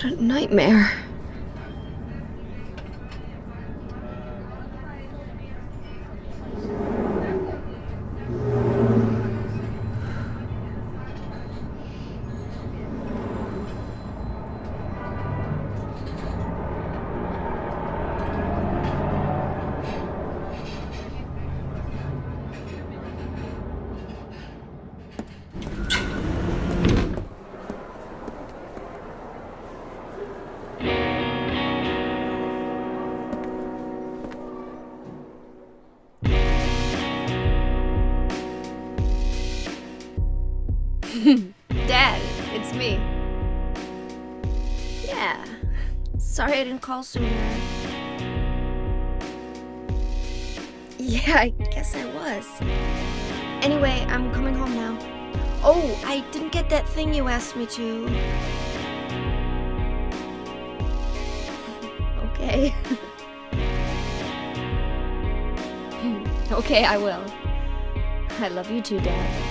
What a nightmare. Dad, it's me. Yeah. Sorry I didn't call sooner. Yeah, I guess I was. Anyway, I'm coming home now. Oh, I didn't get that thing you asked me to. Okay. Okay, I will. I love you too, Dad.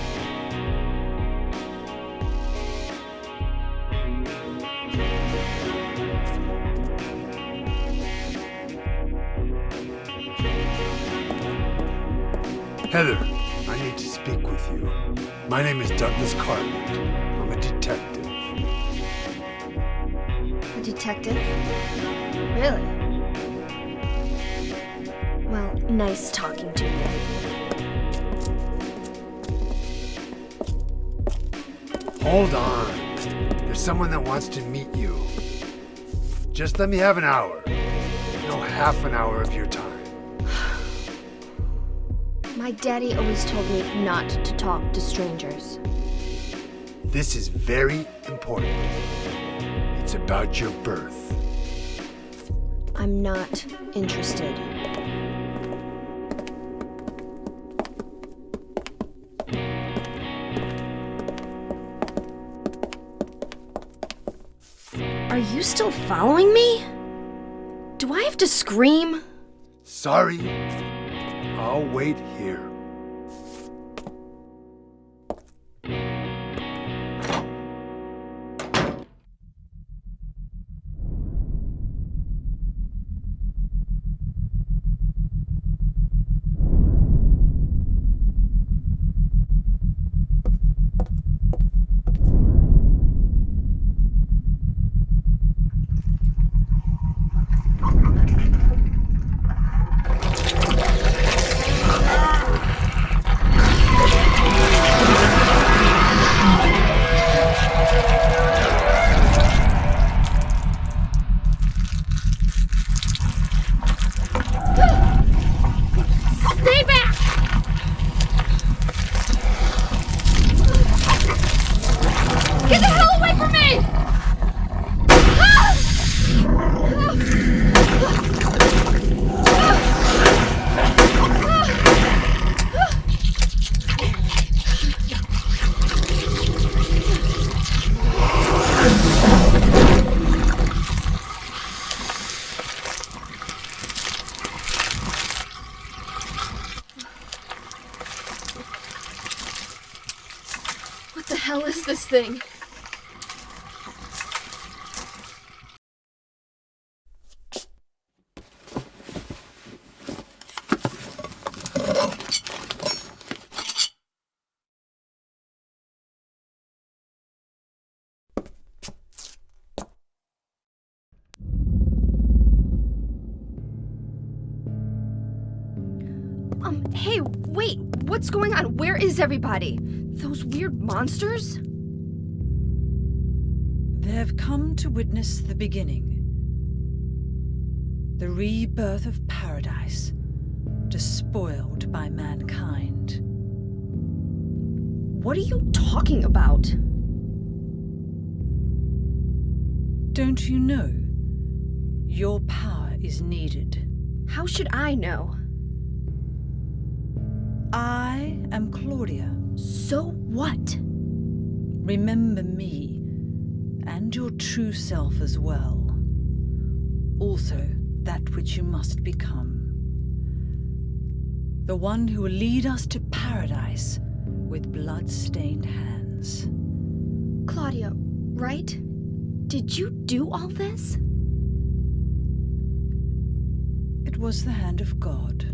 Heather, I need to speak with you. My name is Douglas Cartland. I'm a detective. A detective? Really? Well, nice talking to you. Hold on. There's someone that wants to meet you. Just let me have an hour. No, half an hour of your time. My daddy always told me not to talk to strangers. This is very important. It's about your birth. I'm not interested. Are you still following me? Do I have to scream? Sorry. I'll wait here. What the hell is this thing? Hey, wait, what's going on? Where is everybody? Those weird monsters? They've come to witness the beginning. The rebirth of paradise, despoiled by mankind. What are you talking about? Don't you know? Your power is needed. How should I know? I am Claudia. So what? Remember me, and your true self as well. Also, that which you must become. The one who will lead us to paradise with blood-stained hands. Claudia, right? Did you do all this? It was the hand of God.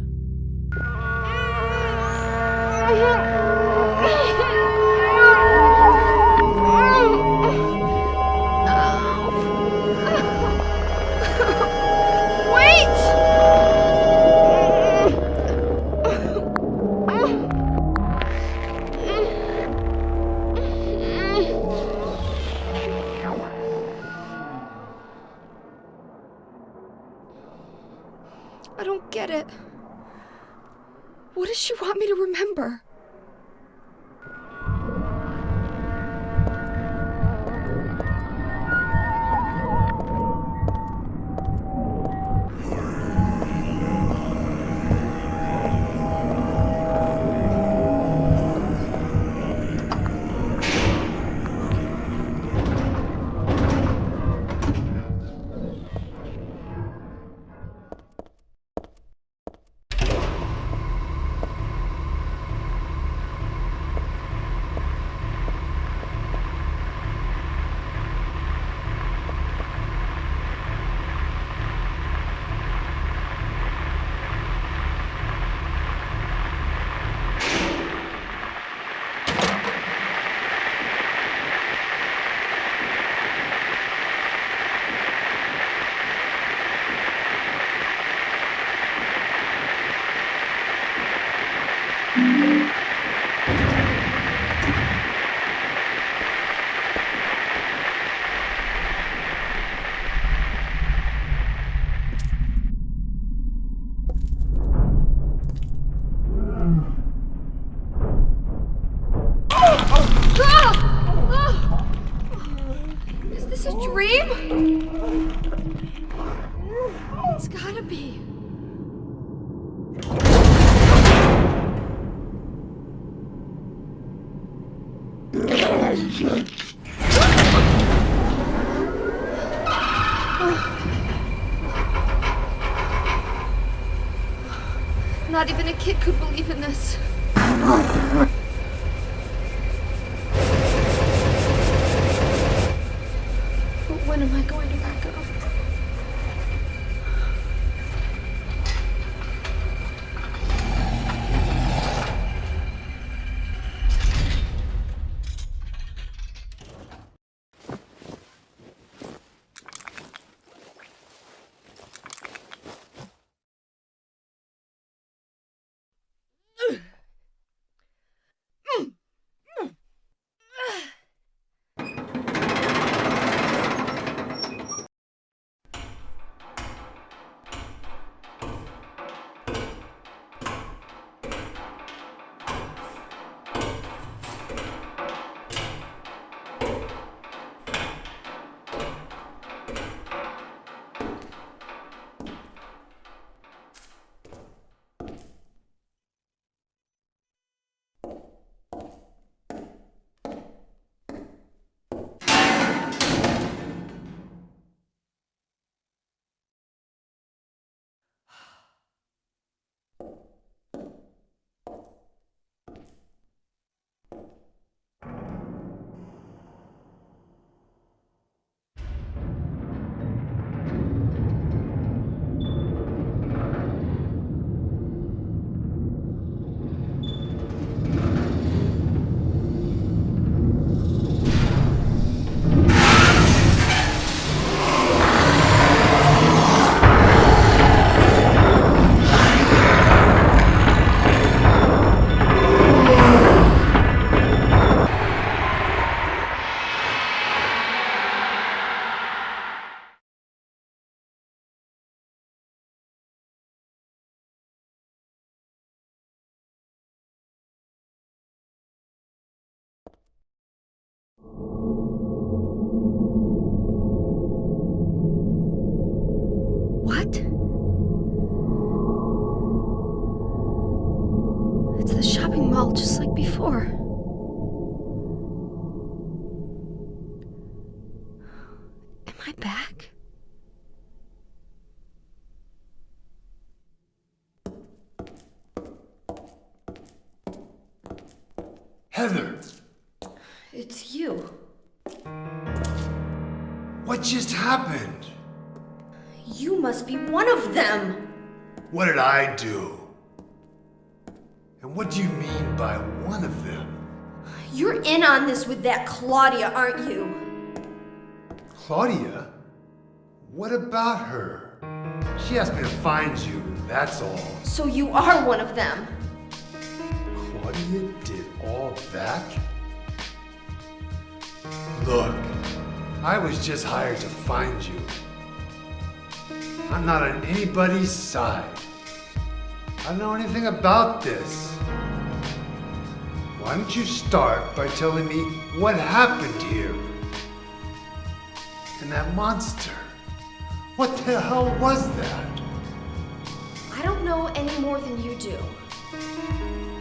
I don't get it. What does she want me to remember? Is this a dream? It's gotta be. Not even a kid could believe in this. But when am I going to wake up? What? It's the shopping mall just like before. Am I back? Heather! It's you. What just happened? You must be one of them. What did I do? And what do you mean by one of them? You're in on this with that Claudia, aren't you? Claudia? What about her? She asked me to find you, that's all. So you are one of them. Claudia did all that? Look, I was just hired to find you. I'm not on anybody's side. I don't know anything about this. Why don't you start by telling me what happened here? And that monster, what the hell was that? I don't know any more than you do.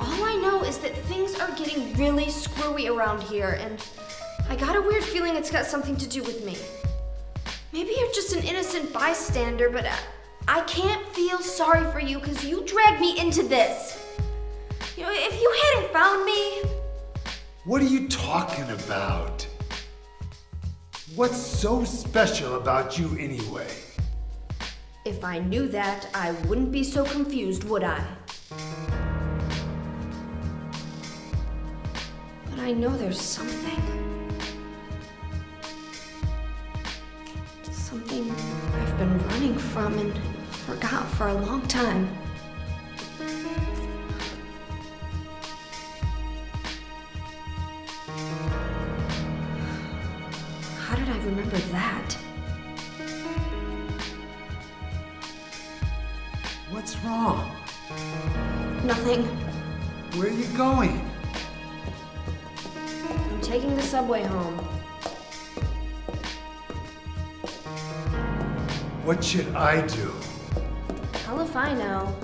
All I know is that things are getting really screwy around here, and I got a weird feeling it's got something to do with me. Maybe you're just an innocent bystander, but I can't feel sorry for you because you dragged me into this. You know, if you hadn't found me... What are you talking about? What's so special about you anyway? If I knew that, I wouldn't be so confused, would I? But I know there's something. Something I've been running from and forgot for a long time. How did I remember that? What's wrong? Nothing. Where are you going? I'm taking the subway home. What should I do? Hell if I know.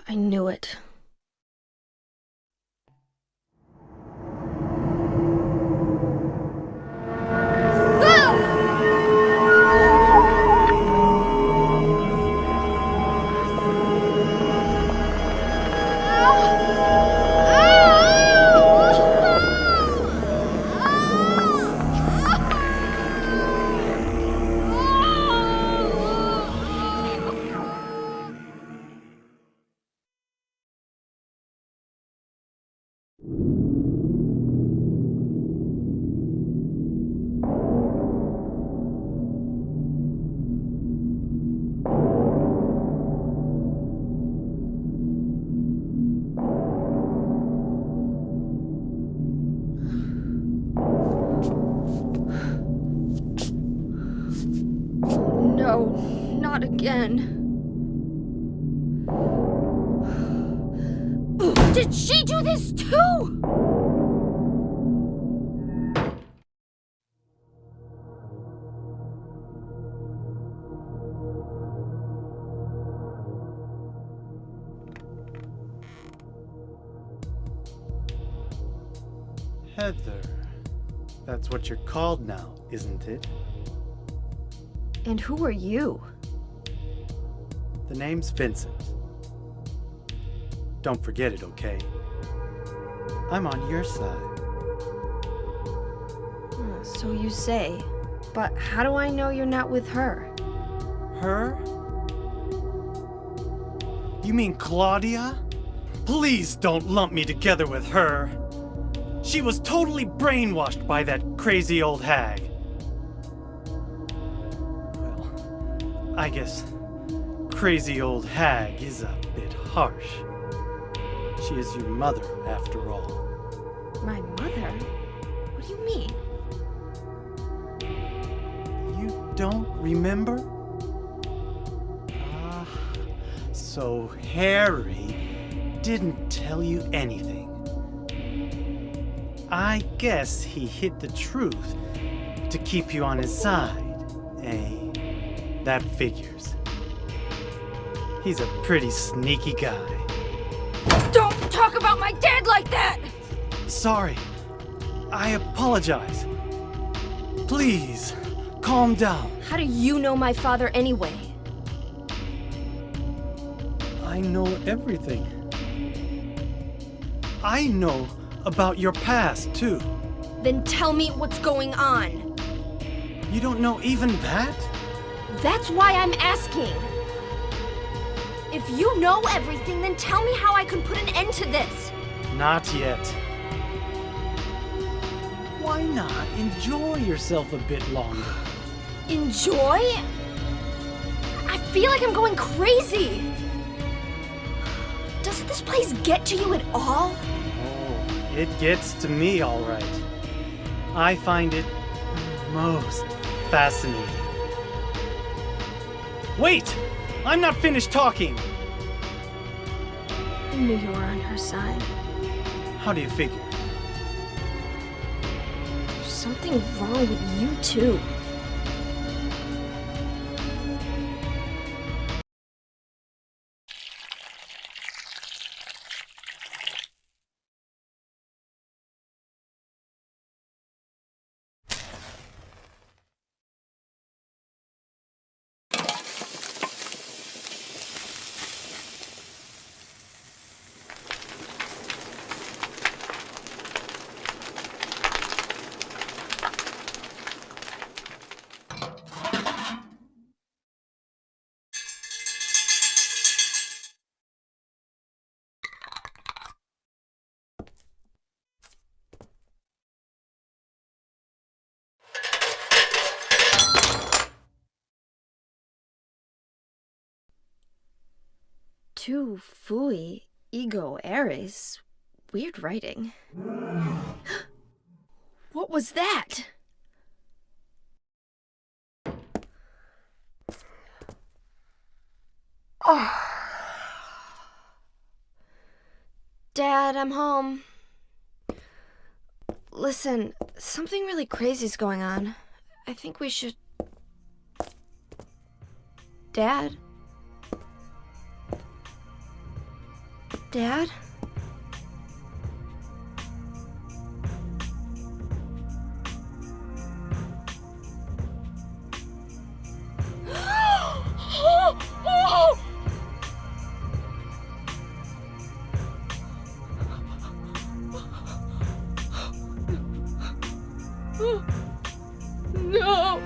I knew it. No, not again. Did she do this too? Heather. That's what you're called now, isn't it? And who are you? The name's Vincent. Don't forget it, okay? I'm on your side. So you say. But how do I know you're not with her? Her? You mean Claudia? Please don't lump me together with her. She was totally brainwashed by that crazy old hag. Well, I guess crazy old hag is a bit harsh. She is your mother, after all. My mother? What do you mean? You don't remember? Ah, so Harry didn't tell you anything. I guess he hid the truth to keep you on his side, eh? That figures. He's a pretty sneaky guy. Don't talk about my dad like that! Sorry. I apologize. Please, calm down. How do you know my father anyway? I know everything. I know about your past, too. Then tell me what's going on. You don't know even that? That's why I'm asking. If you know everything, then tell me how I can put an end to this. Not yet. Why not enjoy yourself a bit longer? Enjoy? I feel like I'm going crazy. Does this place get to you at all? Oh, it gets to me, all right. I find it most fascinating. Wait! I'm not finished talking! I knew you were on her side. How do you figure? There's something wrong with you, too. Tu fui ego eris. Weird writing. What was that? Oh. Dad, I'm home. Listen, something really crazy's going on. I think we should... Dad? Dad? No! No! No!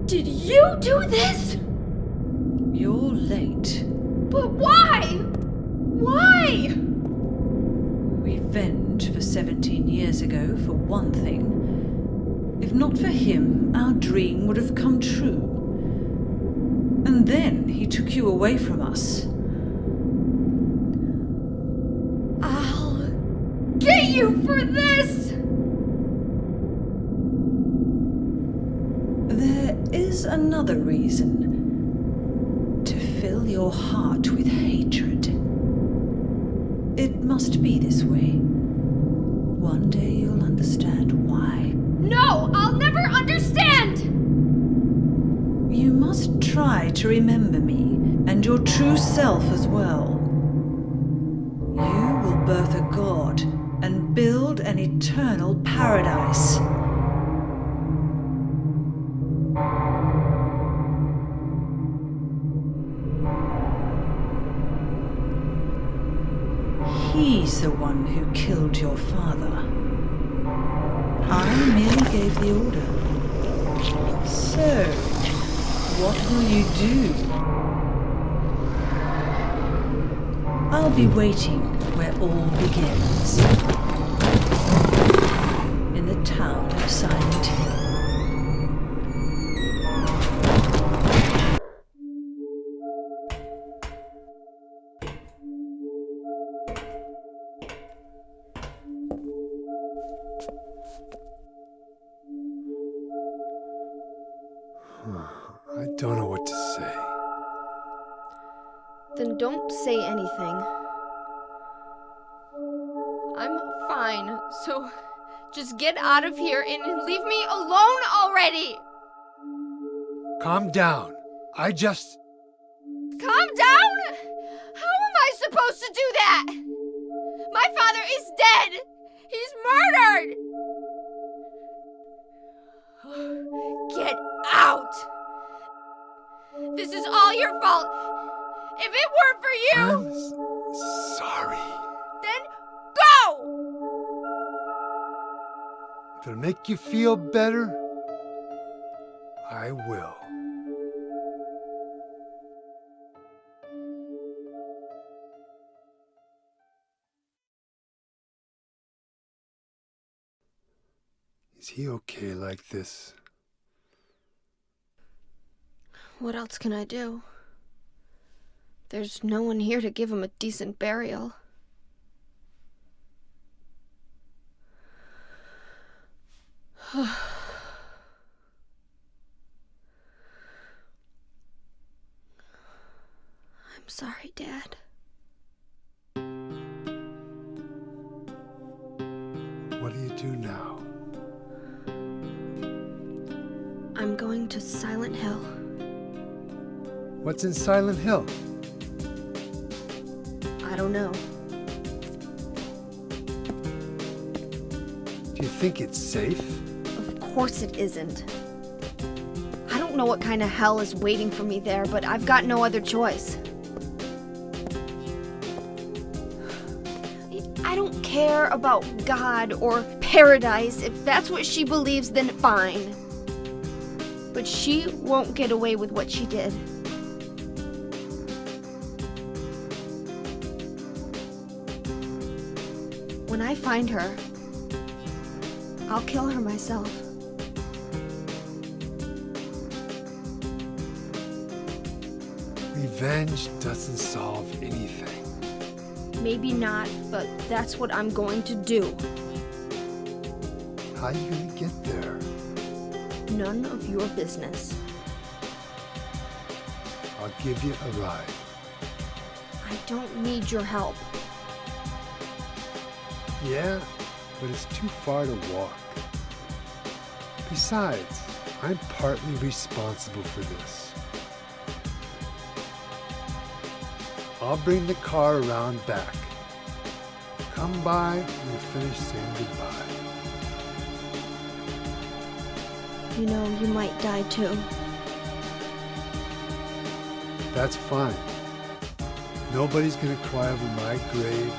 Did you do this? You're late. But why? Why? Revenge for 17 years ago, for one thing. If not for him, our dream would have come true. And then he took you away from us. I'll get you for this! There is another reason. To fill your heart with hatred. It must be this way. One day you'll understand why. No, I'll never understand! You must try to remember me, and your true self as well. You will birth a god, and build an eternal paradise. He's the one who killed your father. I merely gave the order. So, what will you do? I'll be waiting where all begins. In the town of Sillent. I don't know what to say. Then don't say anything. I'm fine, so just get out of here and leave me alone already! Calm down. Calm down? How am I supposed to do that? My father is dead! He's murdered! Get out! This is all your fault! If it weren't for you, I'm sorry. then go! If it'll make you feel better, I will. Is he okay like this? What else can I do? There's no one here to give him a decent burial. I'm sorry, Dad. What do you do now? I'm going to Silent Hill. What's in Silent Hill? I don't know. Do you think it's safe? Of course it isn't. I don't know what kind of hell is waiting for me there, but I've got no other choice. I don't care about God or paradise. If that's what she believes, then fine. But she won't get away with what she did. When I find her, I'll kill her myself. Revenge doesn't solve anything. Maybe not, but that's what I'm going to do. How are you gonna get there? None of your business. I'll give you a ride. I don't need your help. Yeah, but it's too far to walk. Besides, I'm partly responsible for this. I'll bring the car around back. Come by when you finish saying goodbye. You know, you might die too. That's fine. Nobody's gonna cry over my grave.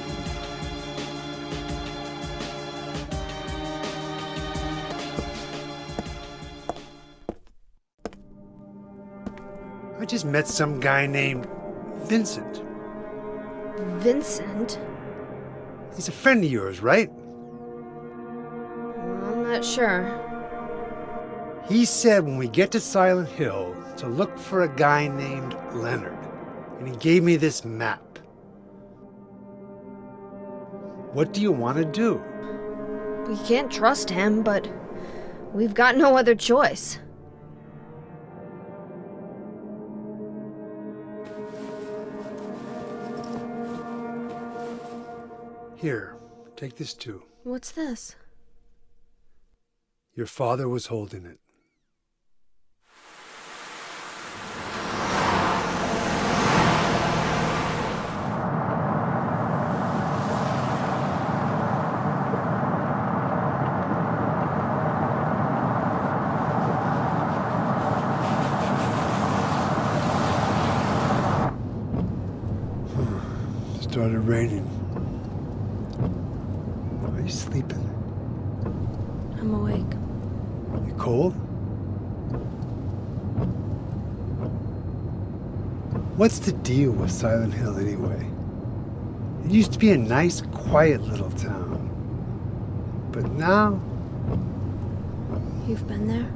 just met some guy named Vincent. Vincent? He's a friend of yours, right? I'm not sure. He said when we get to Silent Hill to look for a guy named Leonard. And he gave me this map. What do you want to do? We can't trust him, but we've got no other choice. Here, take this too. What's this? Your father was holding it. Started raining. Are you sleeping? I'm awake. You cold? What's the deal with Silent Hill anyway? It used to be a nice, quiet little town. But now... You've been there?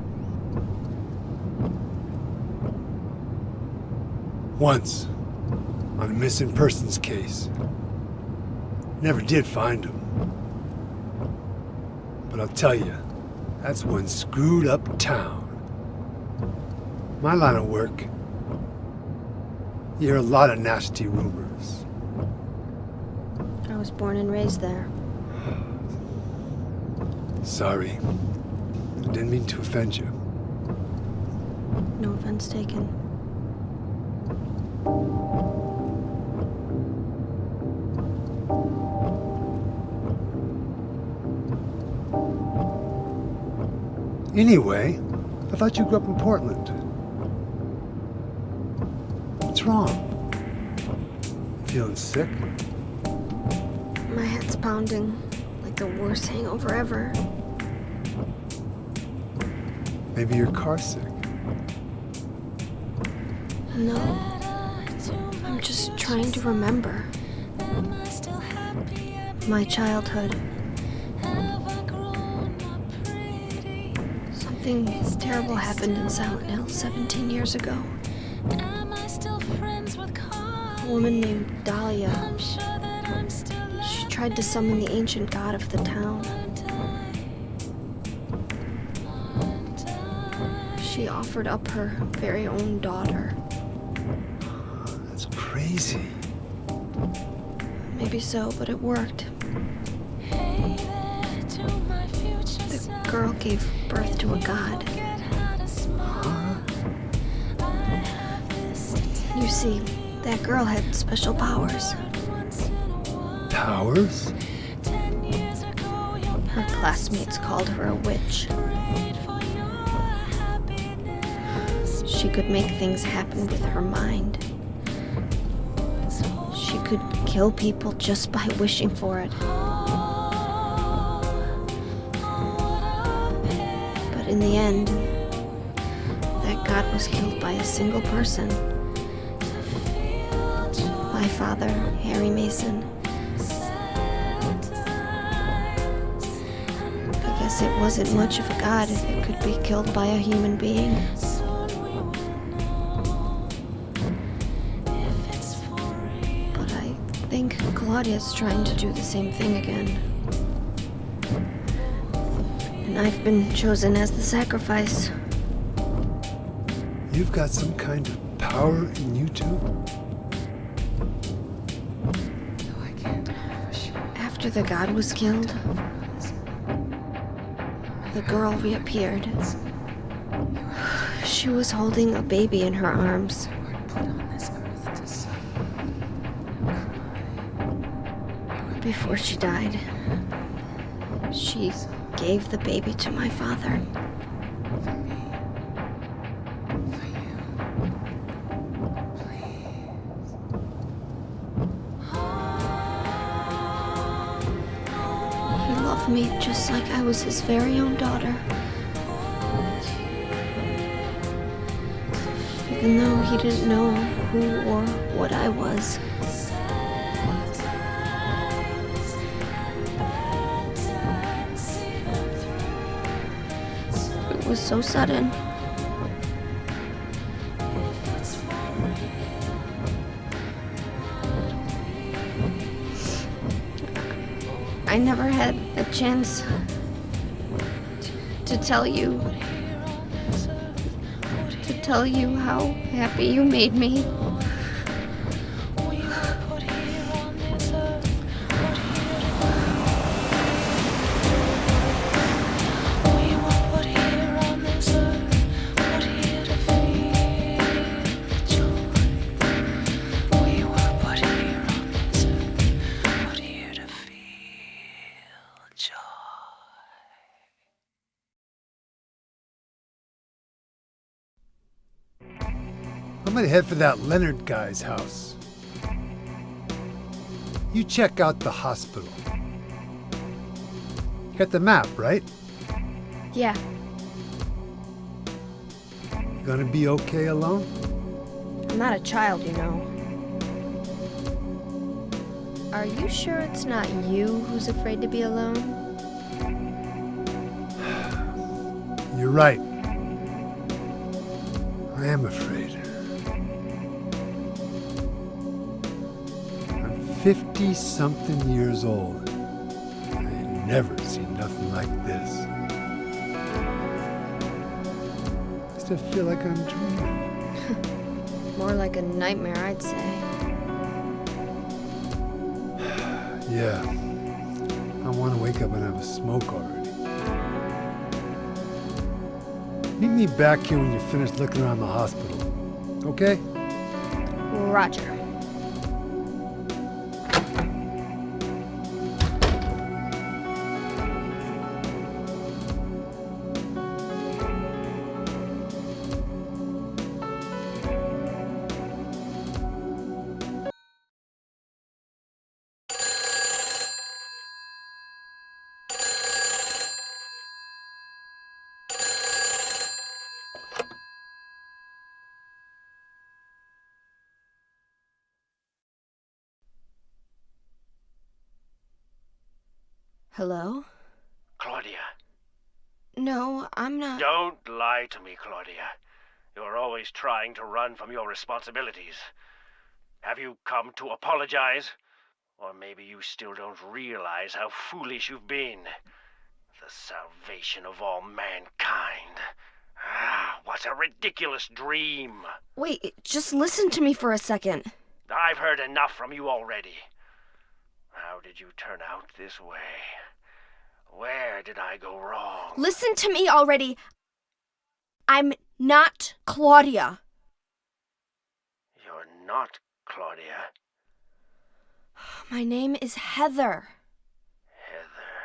Once. On a missing persons case. Never did find him. But I'll tell you, that's one screwed up town. My line of work, you hear a lot of nasty rumors. I was born and raised there. Sorry. I didn't mean to offend you. No offense taken. Anyway, I thought you grew up in Portland. What's wrong? Feeling sick? My head's pounding like the worst hangover ever. Maybe you're car sick. No. I'm just trying to remember. My childhood. Something terrible happened in Silent Hill 17 years ago. A woman named Dahlia. She tried to summon the ancient god of the town. She offered up her very own daughter. That's crazy. Maybe so, but it worked. The girl gave birth to a god. You see, that girl had special powers. Powers? Her classmates called her a witch. She could make things happen with her mind. She could kill people just by wishing for it. But in the end, that god was killed by a single person. My father, Harry Mason. I guess it wasn't much of a god if it could be killed by a human being. But I think Claudia's trying to do the same thing again. And I've been chosen as the sacrifice. You've got some kind of power in you too? After the god was killed, the girl reappeared. She was holding a baby in her arms. Before she died, she gave the baby to my father. He loved me just like I was his very own daughter. even though he didn't know who or what I was. It was so sudden. I never had a chance to tell you how happy you made me. I'm gonna head for that Leonard guy's house. You check out the hospital. You got the map, right? Yeah, You gonna be okay alone? I'm not a child, you know. Are you sure it's not you who's afraid to be alone? You're right. I am afraid. I'm 50-something years old. I ain't never seen nothing like this. I still feel like I'm dreaming. More like a nightmare, I'd say. Yeah. I want to wake up and have a smoke already. Meet me back here when you're finished looking around the hospital. Okay? Roger. Hello? Claudia. No, I'm not. Don't lie to me, Claudia. You're always trying to run from your responsibilities. Have you come to apologize? Or maybe you still don't realize how foolish you've been. The salvation of all mankind. Ah, what a ridiculous dream. Wait, just listen to me for a second. I've heard enough from you already. How did you turn out this way? Where did I go wrong? Listen to me already. I'm not Claudia. You're not Claudia. My name is Heather. Heather.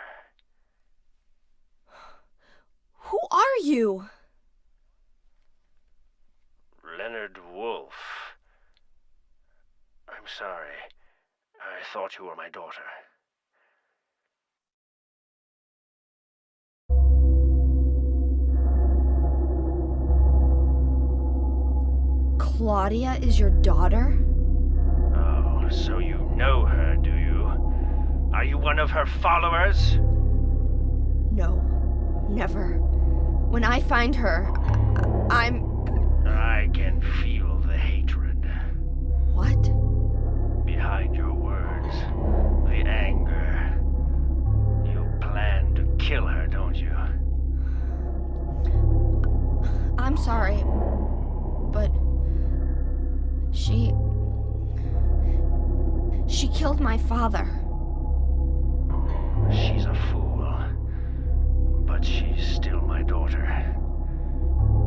Who are you? Leonard Wolf. I'm sorry. I thought you were my daughter. Claudia is your daughter? Oh, so you know her, do you? Are you one of her followers? No, never. When I find her, I can feel the hatred. What? Behind your words. The anger. You plan to kill her, don't you? I'm sorry, but She killed my father. She's a fool. But she's still my daughter.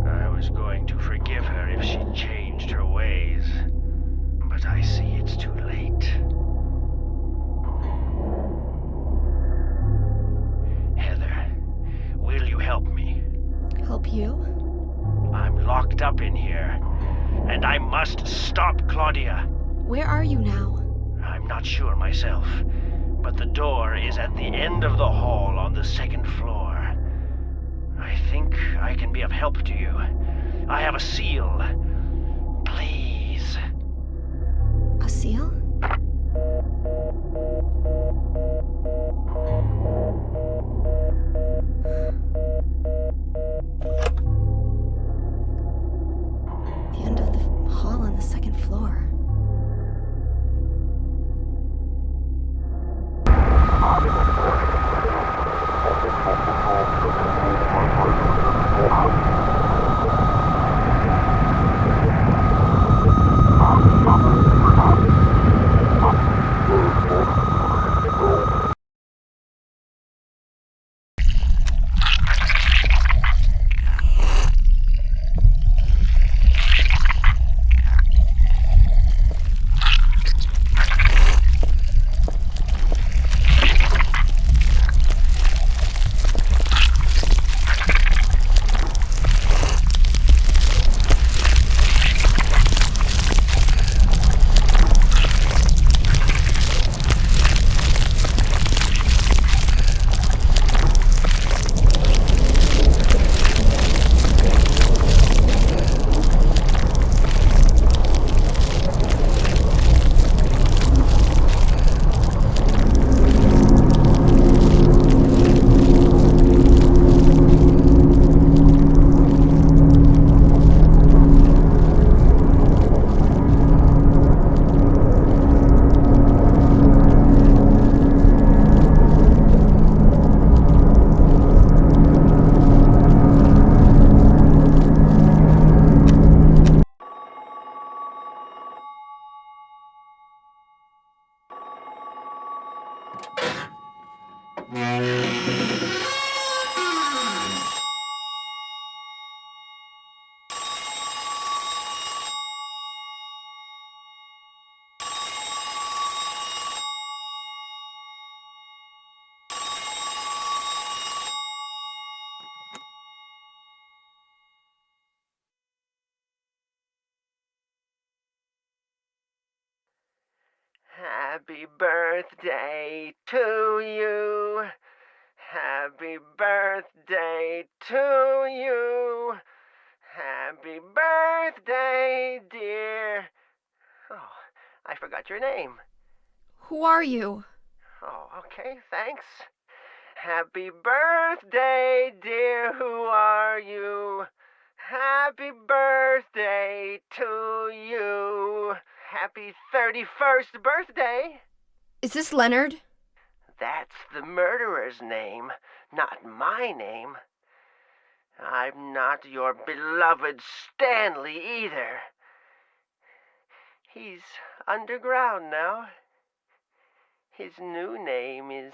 I was going to forgive her if she changed her ways. But I see it's too late. Heather, will you help me? Help you? I'm locked up in here, and I must stop Claudia. Where are you now? I'm not sure myself, but the door is at the end of the hall on the second floor. I think I can be of help to you. I have a seal. seal? The end of the hall on the second floor. Happy birthday to you. Happy birthday to you. Happy birthday, dear. Oh, I forgot your name. Who are you? Oh, okay, thanks. Happy birthday, dear. Who are you? Happy birthday to you. Happy 31st birthday. Is this Leonard? That's the murderer's name, not my name. I'm not your beloved Stanley either. He's underground now. His new name is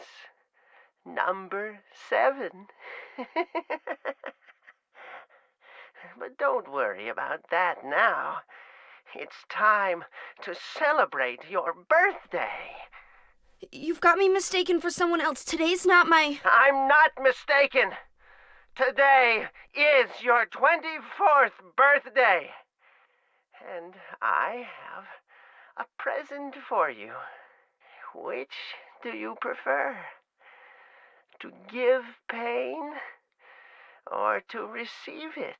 Number 7. But don't worry about that now. It's time to celebrate your birthday. You've got me mistaken for someone else. Today's not my... I'm not mistaken. Today is your 24th birthday. And I have a present for you. Which do you prefer? To give pain or to receive it?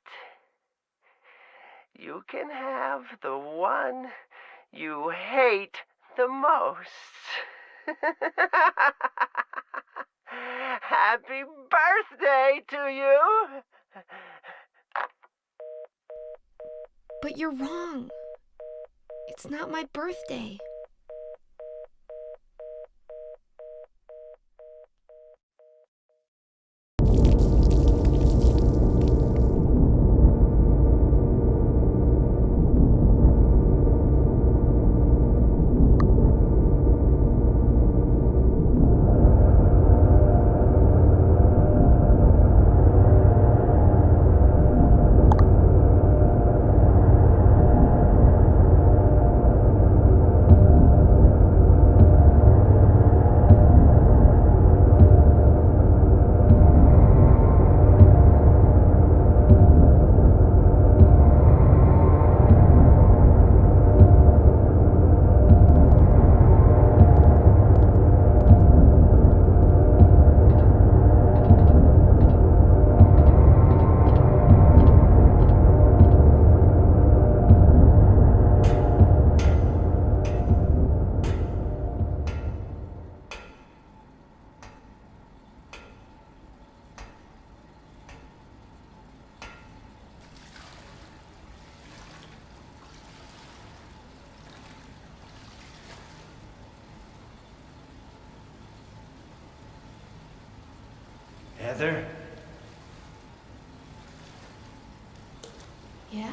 You can have the one you hate the most. Happy birthday to you! But you're wrong. It's not my birthday. Heather? Yeah?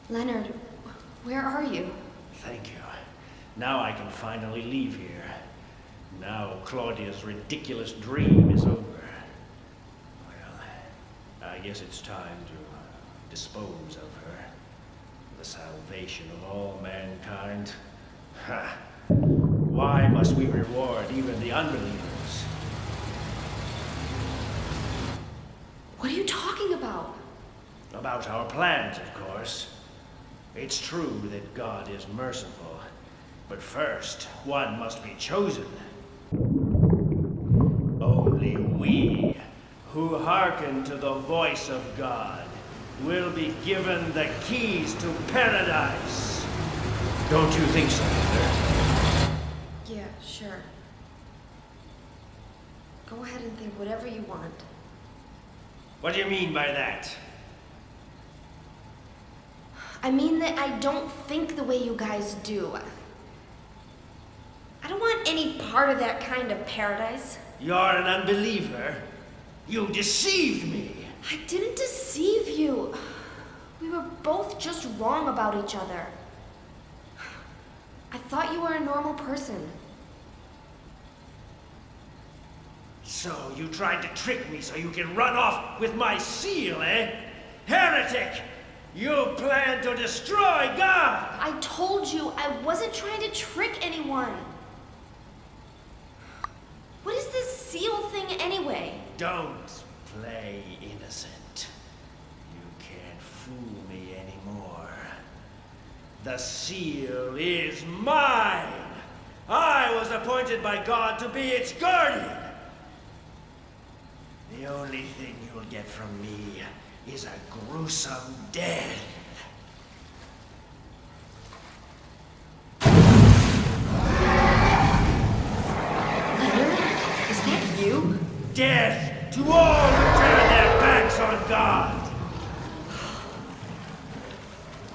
Leonard, where are you? Thank you. Now I can finally leave here. Now Claudia's ridiculous dream is over. Well, I guess it's time to dispose of her. The salvation of all mankind. Ha! Why must we reward even the unbelievers? What are you talking about? About our plans, of course. It's true that God is merciful, but first, one must be chosen. Only we, who hearken to the voice of God, will be given the keys to paradise. Don't you think so, Heather? Yeah, sure. Go ahead and think whatever you want. What do you mean by that? I mean that I don't think the way you guys do. I don't want any part of that kind of paradise. You're an unbeliever. You deceived me. I didn't deceive you. We were both just wrong about each other. I thought you were a normal person. So you tried to trick me so you can run off with my seal, eh? Heretic! You plan to destroy God! I told you I wasn't trying to trick anyone. What is this seal thing anyway? Don't play innocent. You can't fool me anymore. The seal is mine! I was appointed by God to be its guardian! The only thing you'll get from me is a gruesome death. Leonard, is that you? Death to all who turn their backs on God!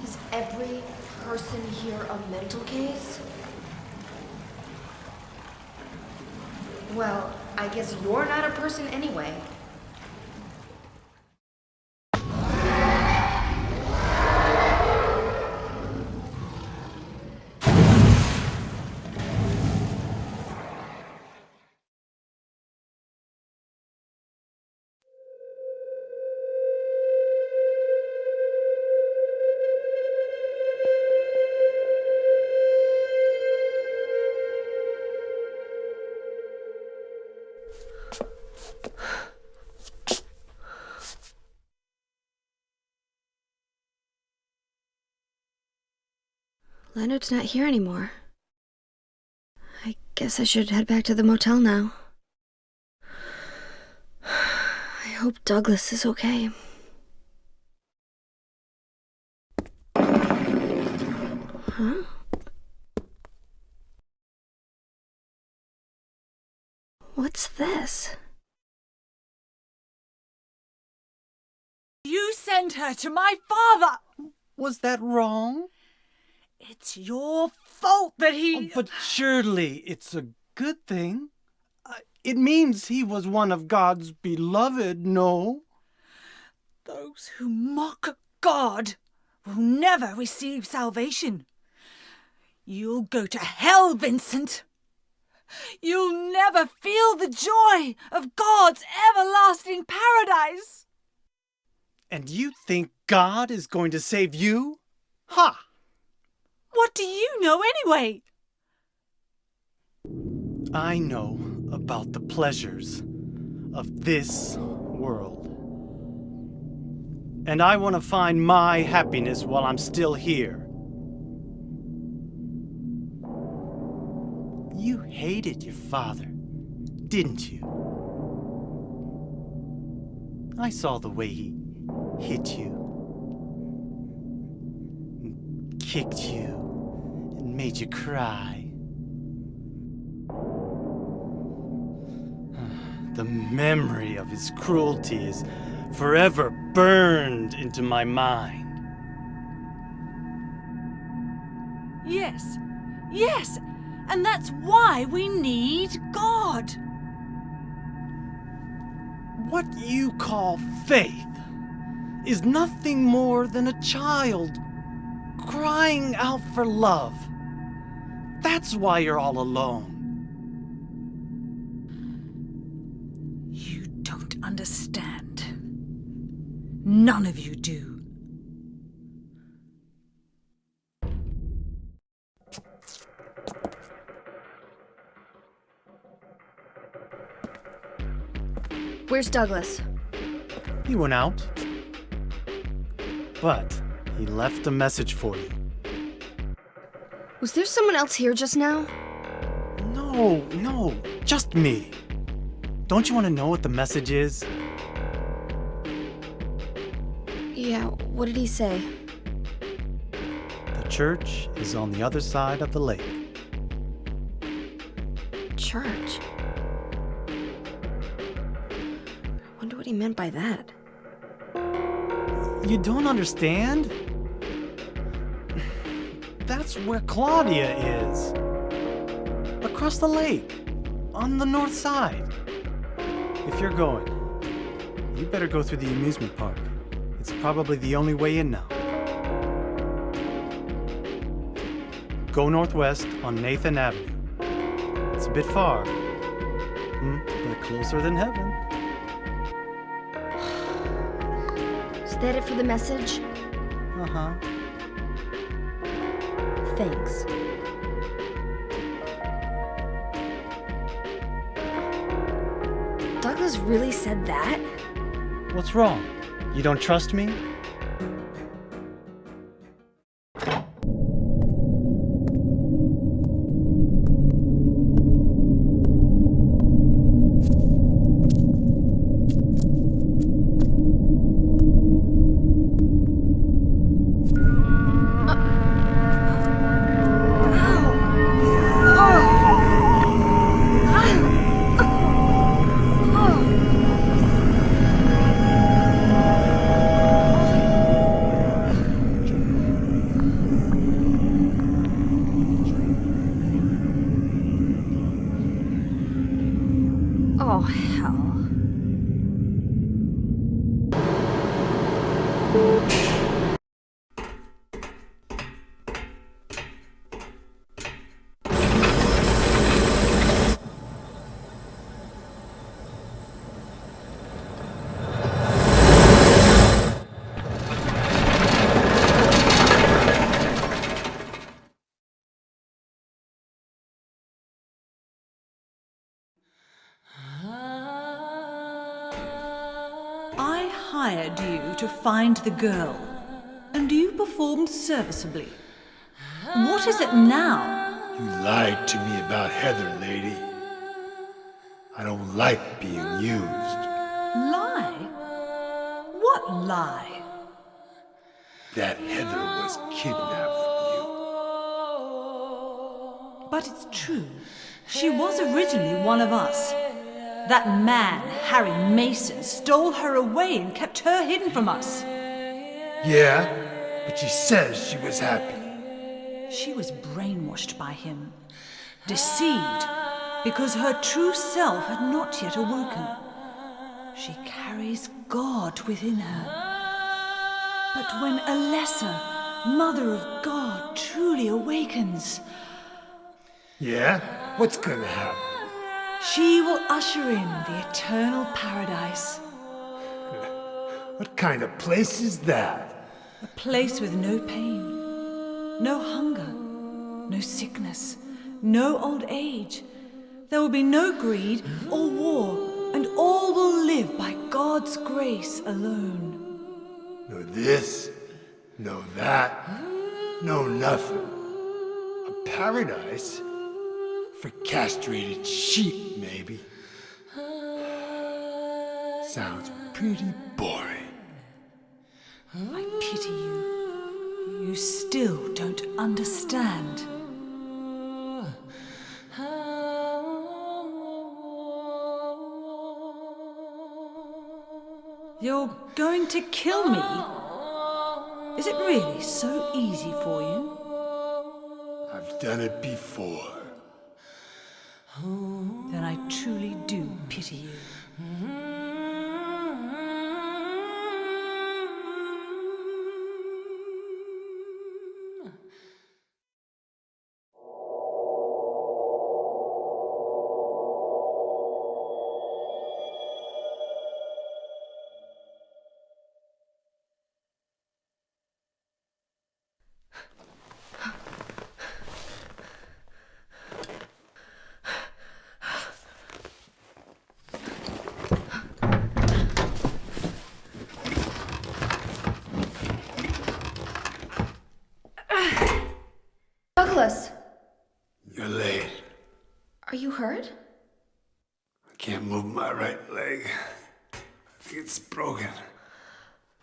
Is every person here a mental case? Well, I guess you're not a person anyway. Leonard's not here anymore. I guess I should head back to the motel now. I hope Douglas is okay. Huh? What's this? You sent her to my father! Was that wrong? It's your fault that he... Oh, but surely it's a good thing. It means he was one of God's beloved, no? Those who mock God will never receive salvation. You'll go to hell, Vincent. You'll never feel the joy of God's everlasting paradise. And you think God is going to save you? Ha! What do you know anyway? I know about the pleasures of this world. And I want to find my happiness while I'm still here. You hated your father, didn't you? I saw the way he hit you, and kicked you, and made you cry. The memory of his cruelty is forever burned into my mind. Yes, and that's why we need God. God! What you call faith is nothing more than a child crying out for love. That's why you're all alone. You don't understand. None of you do. Where's Douglas? He went out. But he left a message for you. Was there someone else here just now? No, just me. Don't you want to know what the message is? Yeah, what did he say? The church is on the other side of the lake. Church? Wonder what he meant by that. You don't understand? That's where Claudia is. Across the lake, on the north side. If you're going, you better go through the amusement park. It's probably the only way in now. Go northwest on Nathan Avenue. It's a bit far, but closer than heaven. Is that it for the message? Uh-huh. Thanks. Douglas really said that? What's wrong? You don't trust me? Oh, hell. I hired you to find the girl, and you performed serviceably. What is it now? You lied to me about Heather, lady. I don't like being used. Lie? What lie? That Heather was kidnapped from you. But it's true. She was originally one of us. That man, Harry Mason, stole her away and kept her hidden from us. Yeah, but she says she was happy. She was brainwashed by him, deceived, because her true self had not yet awoken. She carries God within her. But when a lesser, Mother of God, truly awakens, Yeah? What's gonna happen? she will usher in the eternal paradise. What kind of place is that? A place with no pain, no hunger, no sickness, no old age. There will be no greed or war, and all will live by God's grace alone. No this, no that, no nothing. A paradise? For castrated sheep, maybe. Sounds pretty boring. I pity you. You still don't understand. You're going to kill me? Is it really so easy for you? I've done it before. Then I truly to you. Douglas, You're late. are you hurt? I can't move my right leg. I think it's broken.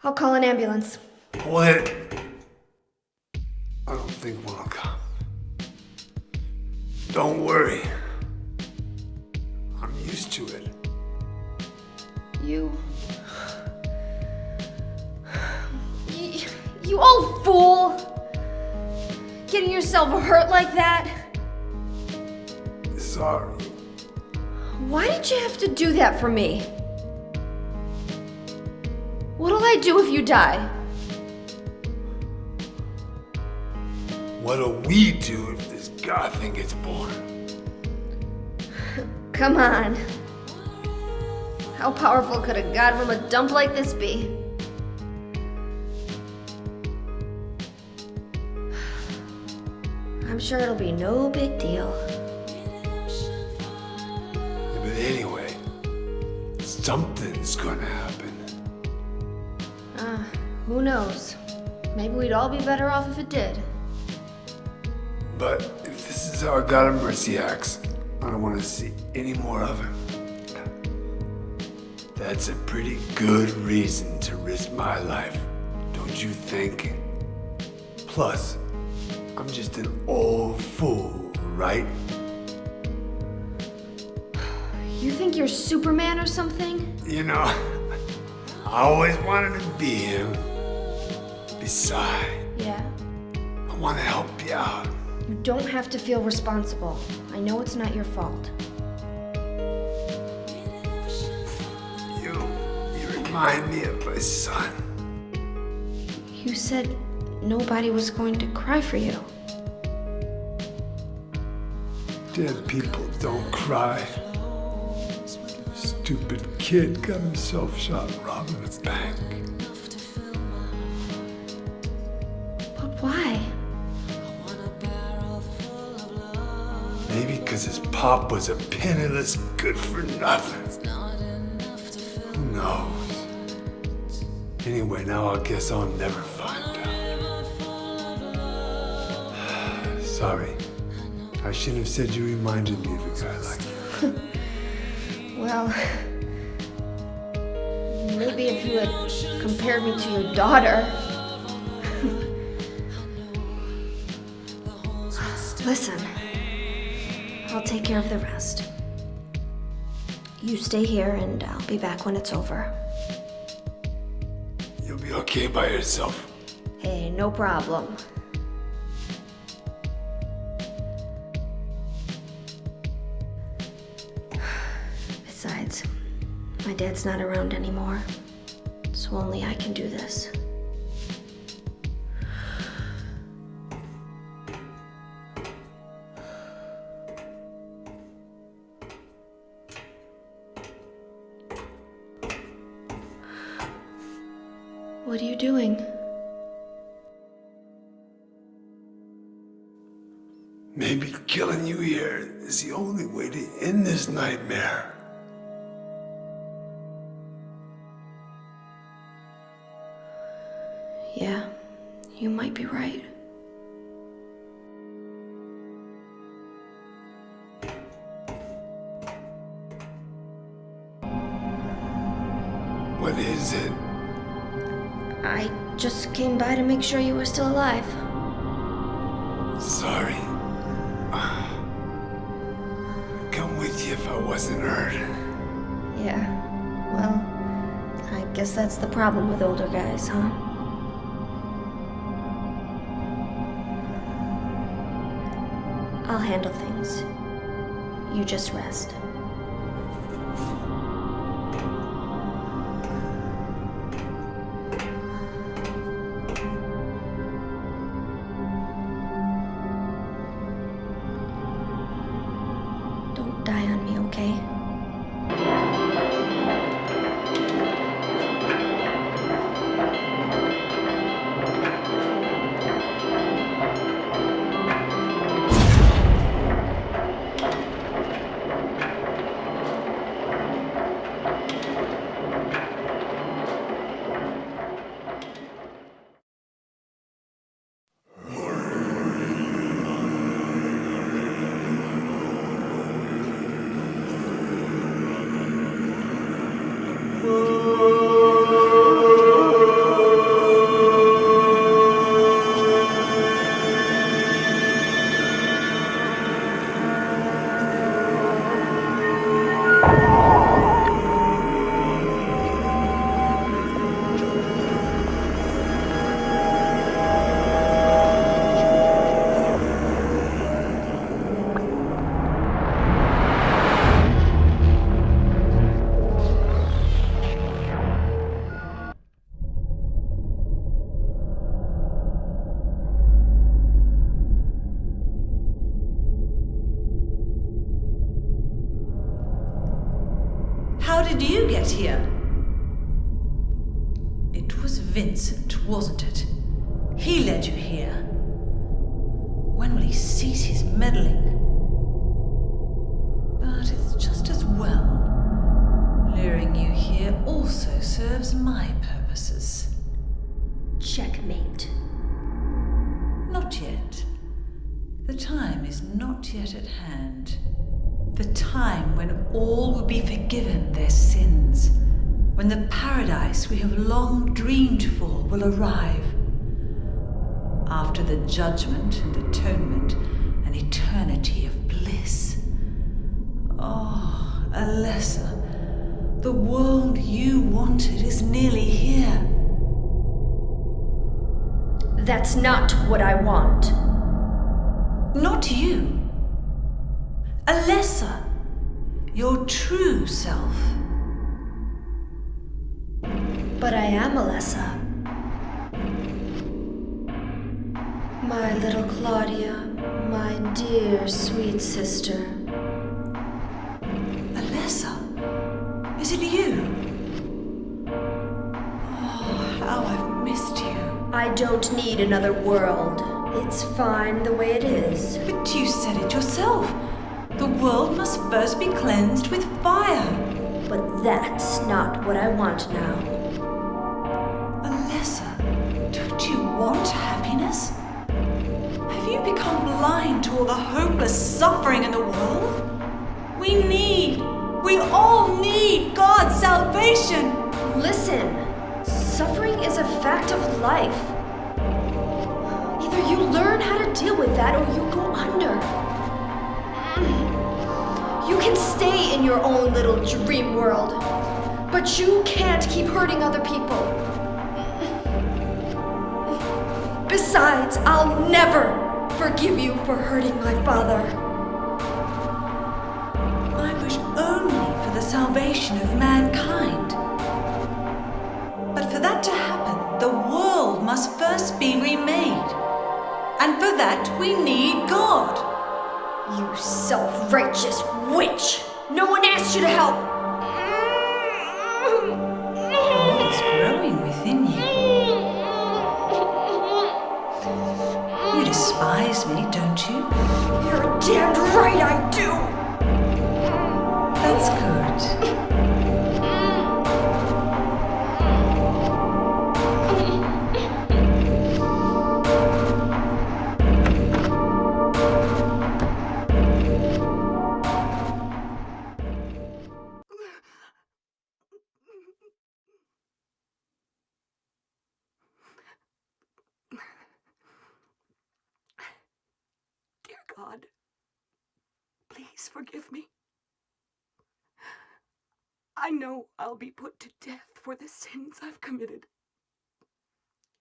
I'll call an ambulance. What? I don't think one will come. Don't worry. I'm used to it. You old fool! Getting yourself hurt like that? Sorry. Why did you have to do that for me? What'll I do if you die? What'll we do if this god thing gets born? Come on. How powerful could a god from a dump like this be? I'm sure it'll be no big deal. Yeah, but anyway, something's gonna happen. Who knows? Maybe we'd all be better off if it did. But if this is how a god of mercy acts, I don't want to see any more of him. That's a pretty good reason to risk my life, don't you think? Plus, I'm just an old fool, right? You think you're Superman or something? You know, I always wanted to be him. Besides, Yeah. I want to help you out. You don't have to feel responsible. I know it's not your fault. You remind me of my son. You said nobody was going to cry for you. Dead people don't cry. Stupid kid got himself shot robbing a bank. But why? Maybe because his pop was a penniless good-for-nothing. Who knows? Anyway, now I guess I'll never find out. Sorry. I shouldn't have said you reminded me of a guy like you. Well, maybe if you had compared me to your daughter. Listen, I'll take care of the rest. You stay here and I'll be back when it's over. You'll be okay by yourself. Hey, no problem. Besides, my dad's not around anymore, so only I can do this. What are you doing? Maybe killing you here is the only way to end this nightmare. Yeah, you might be right. What is it? I just came by to make sure you were still alive. Sorry. I'd come with you if I wasn't hurt. Yeah, well, I guess that's the problem with older guys, huh? I'll handle things. You just rest. How did you get here? It was Vincent, wasn't it? He led you here. When will he cease his meddling? But it's just as well. Luring you here also serves my purposes. Checkmate. Not yet. The time is not yet at hand. The time when all will be forgiven their sins. When the paradise we have long dreamed for will arrive. After the judgment and atonement, an eternity of bliss. Oh, Alessa, the world you wanted is nearly here. That's not what I want. Not you. Alessa, your true self. But I am Alessa. My little Claudia, my dear sweet sister. Alessa, is it you? Oh, how I've missed you. I don't need another world. It's fine the way it is. But you said it yourself. The world must first be cleansed with fire. But that's not what I want now. Alessa, don't you want happiness? Have you become blind to all the hopeless suffering in the world? We all need God's salvation. Listen, suffering is a fact of life. Either you learn how to deal with that or you go under. You can stay in your own little dream world, but you can't keep hurting other people. Besides, I'll never forgive you for hurting my father. I wish only for the salvation of mankind. But for that to happen, the world must first be remade. And for that, we need God. You self-righteous witch! No one asked you to help! It's growing within you. You despise me, don't you? You're damned right I do! That's good. Dear God, please forgive me. I know I'll be put to death for the sins I've committed.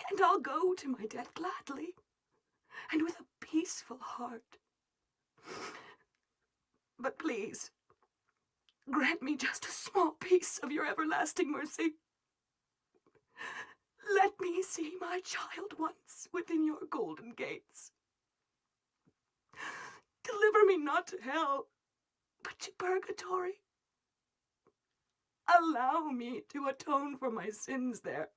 And I'll go to my death gladly and with a peaceful heart. But please, grant me just a small piece of your everlasting mercy. Let me see my child once within your golden gates. Deliver me not to hell, but to purgatory. Allow me to atone for my sins there.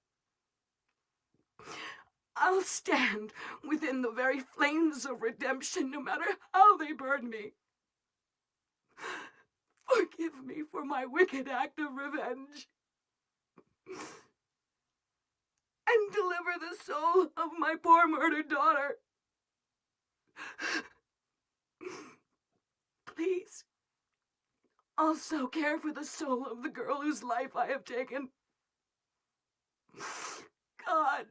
I'll stand within the very flames of redemption, no matter how they burn me. Forgive me for my wicked act of revenge. And deliver the soul of my poor murdered daughter. Please, also care for the soul of the girl whose life I have taken. God,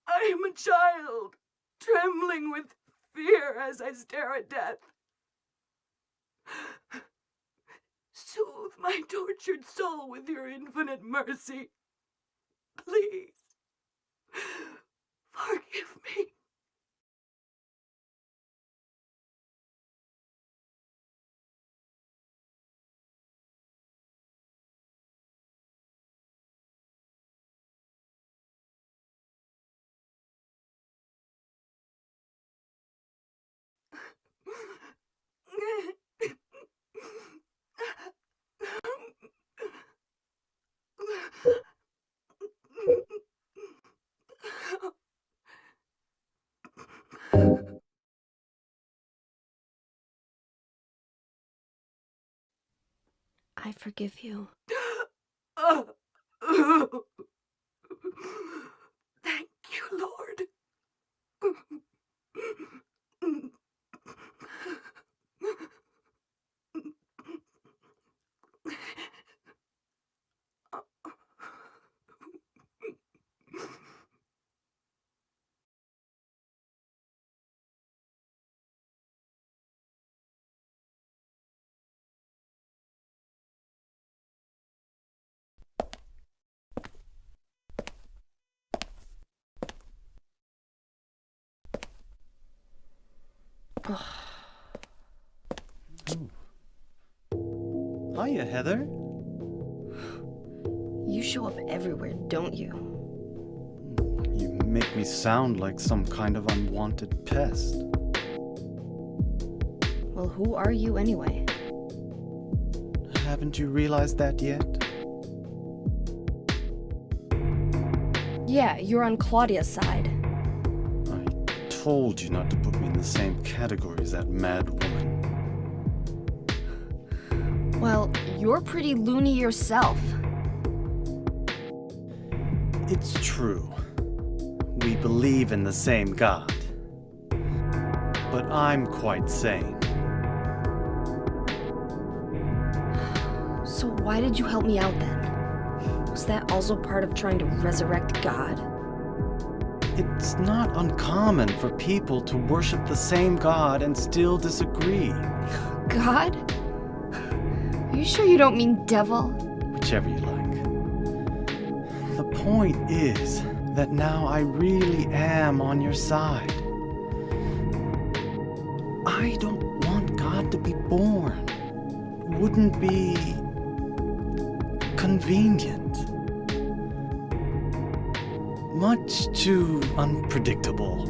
I am a child, trembling with fear as I stare at death. Soothe my tortured soul with your infinite mercy. Please, forgive me. I forgive you. Thank you, Lord. Hiya, Heather. You show up everywhere, don't you? You make me sound like some kind of unwanted pest. Well, who are you anyway? Haven't you realized that yet? Yeah, you're on Claudia's side. I told you not to put me in the same category as that mad woman. Well, you're pretty loony yourself. It's true. We believe in the same God. But I'm quite sane. So why did you help me out then? Was that also part of trying to resurrect God? It's not uncommon for people to worship the same God and still disagree. God? Are you sure you don't mean devil? Whichever you like. The point is that now I really am on your side. I don't want God to be born. Wouldn't be convenient. Much too unpredictable.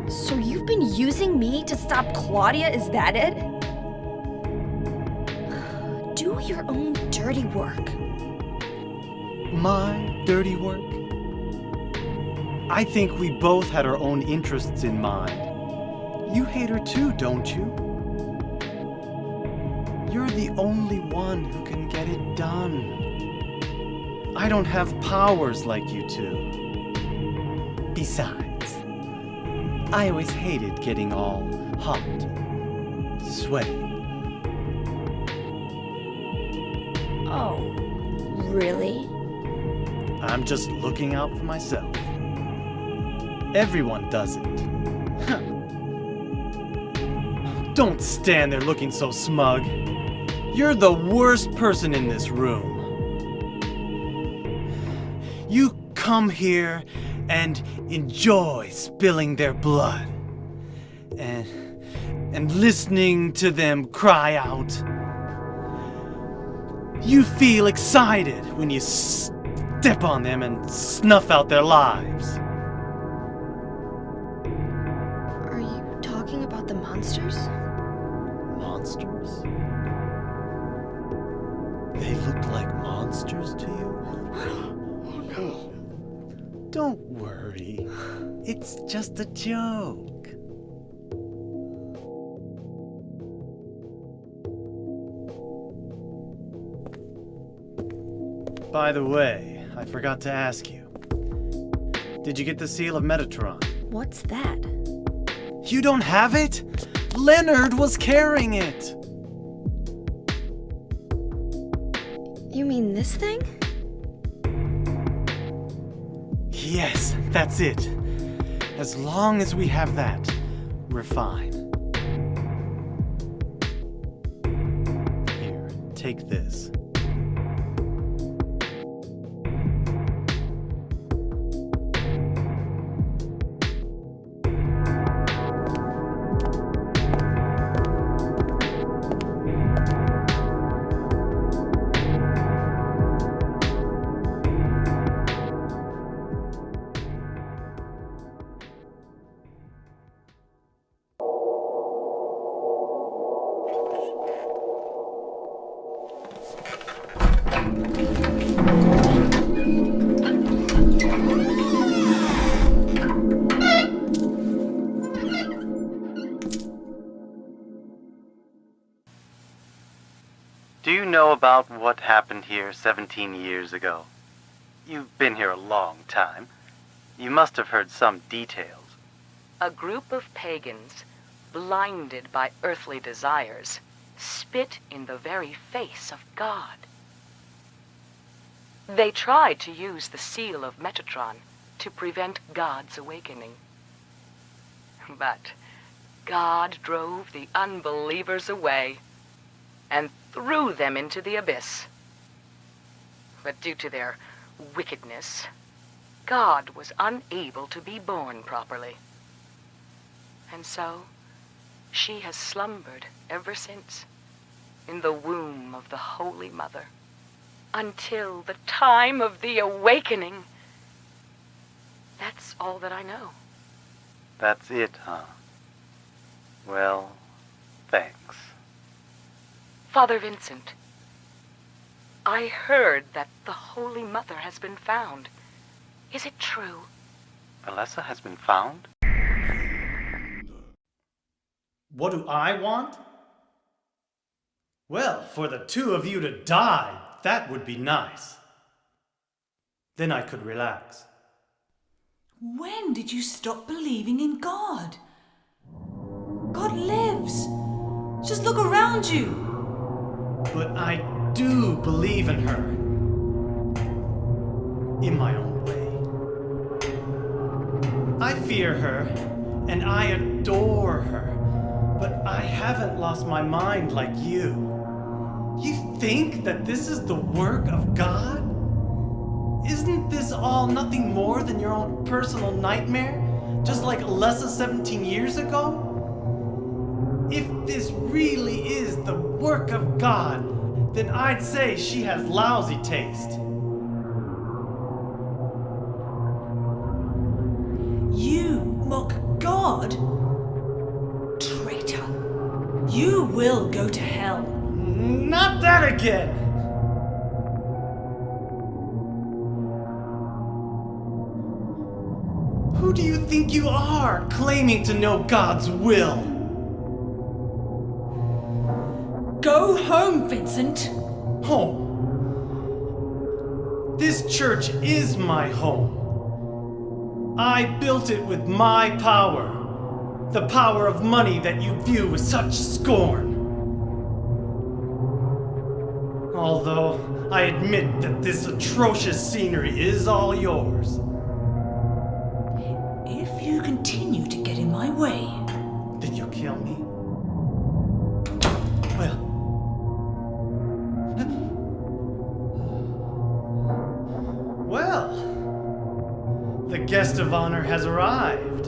So you've been using me to stop Claudia, is that it? Do your own dirty work. My dirty work? I think we both had our own interests in mind. You hate her too, don't you? You're the only one who can get it done. I don't have powers like you two. Besides, I always hated getting all hot, sweaty. Oh, really? I'm just looking out for myself. Everyone does it. Don't stand there looking so smug. You're the worst person in this room. You come here and enjoy spilling their blood. And listening to them cry out. You feel excited when you step on them and snuff out their lives. Are you talking about the monsters? Monsters? They look like monsters to you? Don't worry. It's just a joke. By the way, I forgot to ask you. Did you get the seal of Metatron? What's that? You don't have it? Leonard was carrying it. You mean this thing? Yes, that's it. As long as we have that, we're fine. Here, take this. you know about what happened here 17 years ago? You've been here a long time. You must have heard some details. A group of pagans, blinded by earthly desires, spit in the very face of God. They tried to use the seal of Metatron to prevent God's awakening. But God drove the unbelievers away and threw them into the abyss. But due to their wickedness, God was unable to be born properly. And so, she has slumbered ever since, in the womb of the Holy Mother, until the time of the awakening. That's all that I know. That's it, huh? Well, thanks. Father Vincent, I heard that the Holy Mother has been found. Is it true? Alessa has been found? What do I want? Well, for the two of you to die, that would be nice. Then I could relax. When did you stop believing in God? God lives. Just look around you. But I do believe in her. In my own way. I fear her, and I adore her. But I haven't lost my mind like you. You think that this is the work of God? Isn't this all nothing more than your own personal nightmare? Just like Alessa 17 years ago? If this really is the work of God, then I'd say she has lousy taste. You mock God? Traitor. You will go to hell. Not that again! Who do you think you are, claiming to know God's will? Go home, Vincent. Home. This church is my home. I built it with my power. The power of money that you view with such scorn. Although I admit that this atrocious scenery is all yours. If you continue to get in my way, Then you'll kill me? Well. Well. The guest of honor has arrived.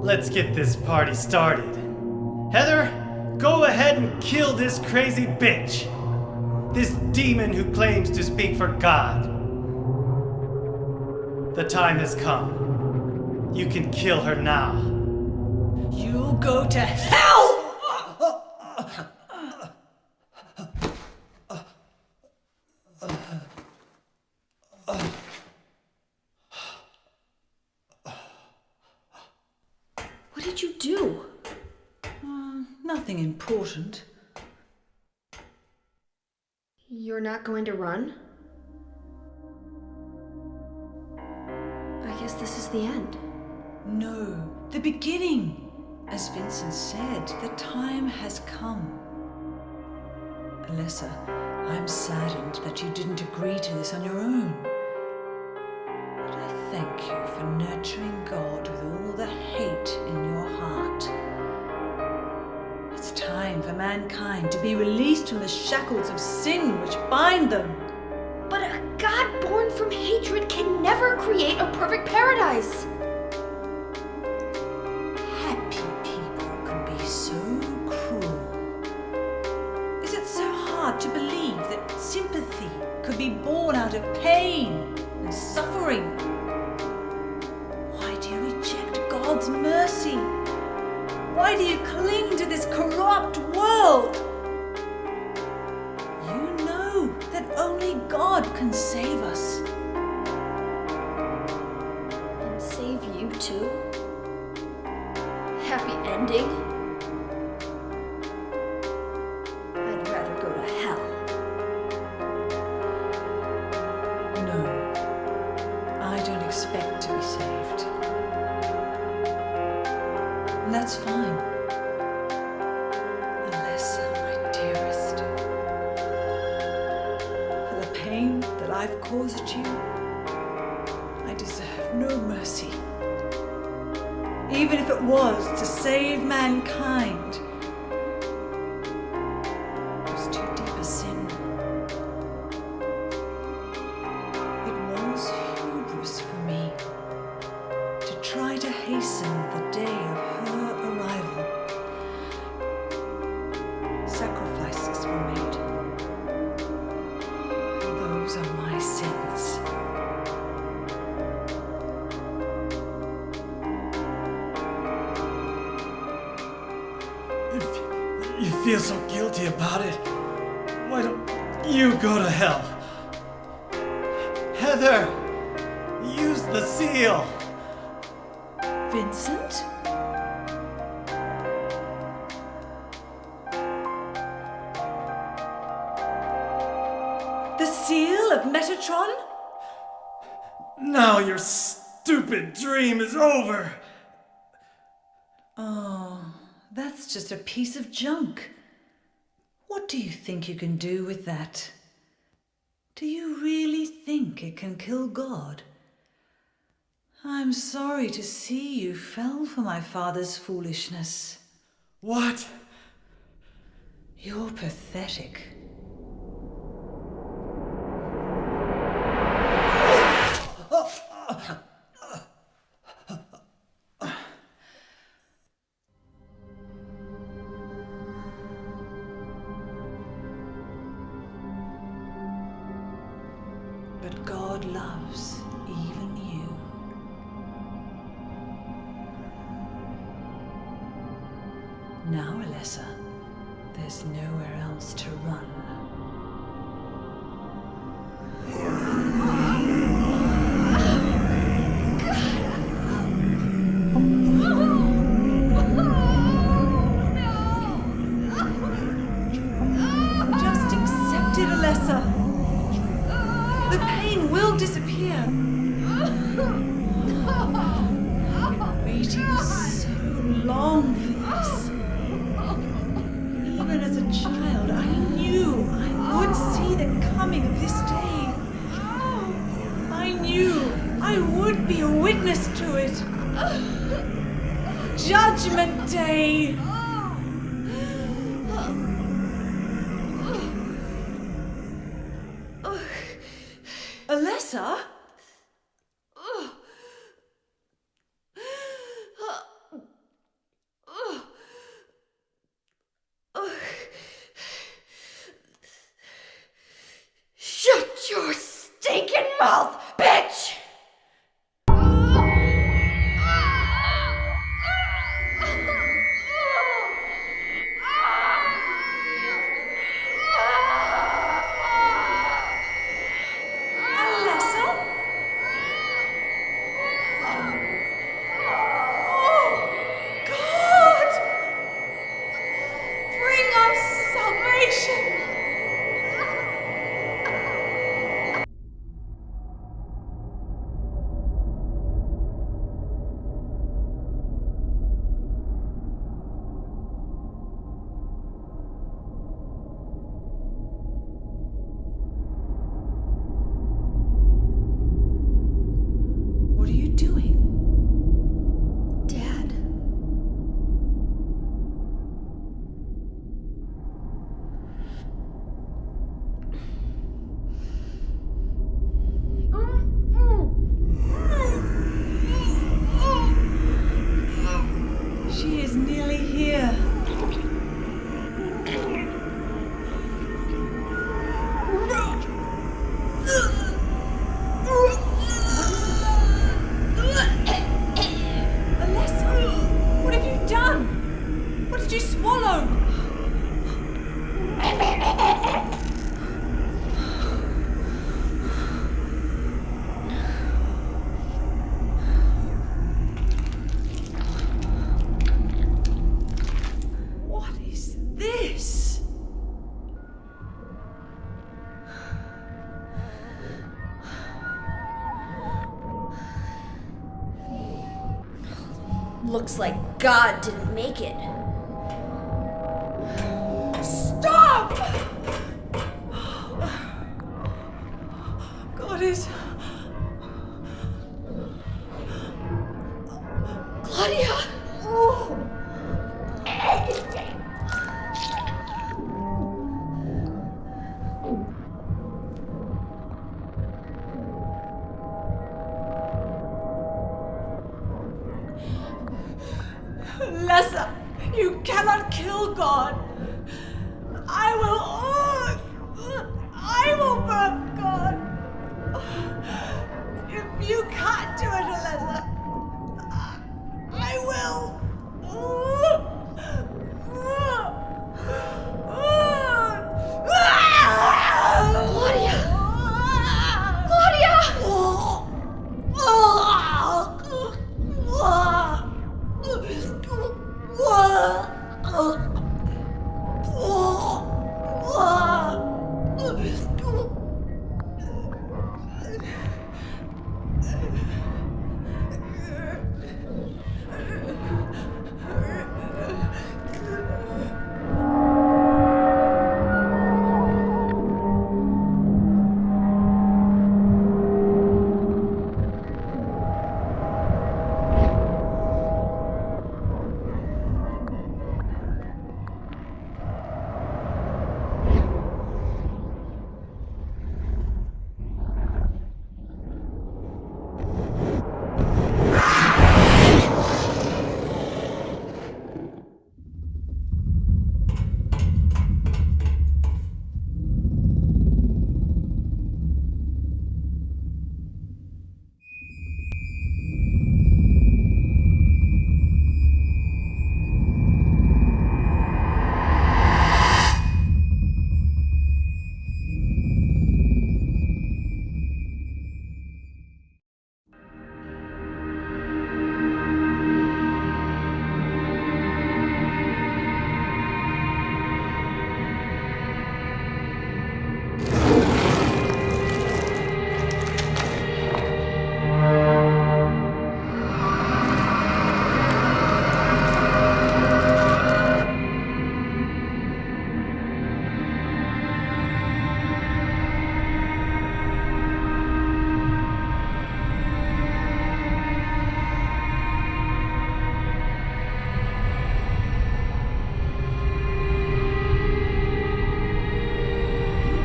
Let's get this party started. Heather, go ahead and kill this crazy bitch. This demon who claims to speak for God. The time has come. You can kill her now. you'll go to hell! What did you do? Nothing important. You're not going to run? I guess this is the end. No, the beginning. As Vincent said, the time has come. Alessa, I'm saddened that you didn't agree to this on your own. But I thank you for nurturing God with all the hate in your heart. It's time for mankind to be released from the shackles of sin which bind them. But a God born from hatred can never create a perfect paradise. Happy people can be so cruel. Is it so hard to believe that sympathy could be born out of pain and suffering? Why do you reject God's mercy? Why do you cling to this corrupt world? You know that only God can save us. And save you too? Happy ending? I'd rather go to That's fine. Alessa, my dearest. For the pain that I've caused you, I deserve no mercy. Even if it was to save mankind. It was too deep a sin. It was hubris for me to try to hasten the day of her arrival. Sacrifices were made. And those are my sins. If you feel so guilty about it, why don't you go to hell? Heather, use the seal. Vincent? The seal of Metatron? Now your stupid dream is over. Oh, that's just a piece of junk. What do you think you can do with that? Do you really think it can kill God? I'm sorry to see you fell for my father's foolishness. What? You're pathetic. But God loves even you. Now, Alessa, there's nowhere else to run. Just accept it, Alessa. The pain will disappear. I've been waiting so long for this. Even as a child, I knew I would see the coming of this day. I knew I would be a witness to it. Judgment Day. Alessa? Shut your stinking mouth, bitch! Looks like God didn't make it. Stop! God is... Claudia! Lessa, you cannot kill God. I will burn God. If you can't do it, Lessa, I will. Claudia! Claudia!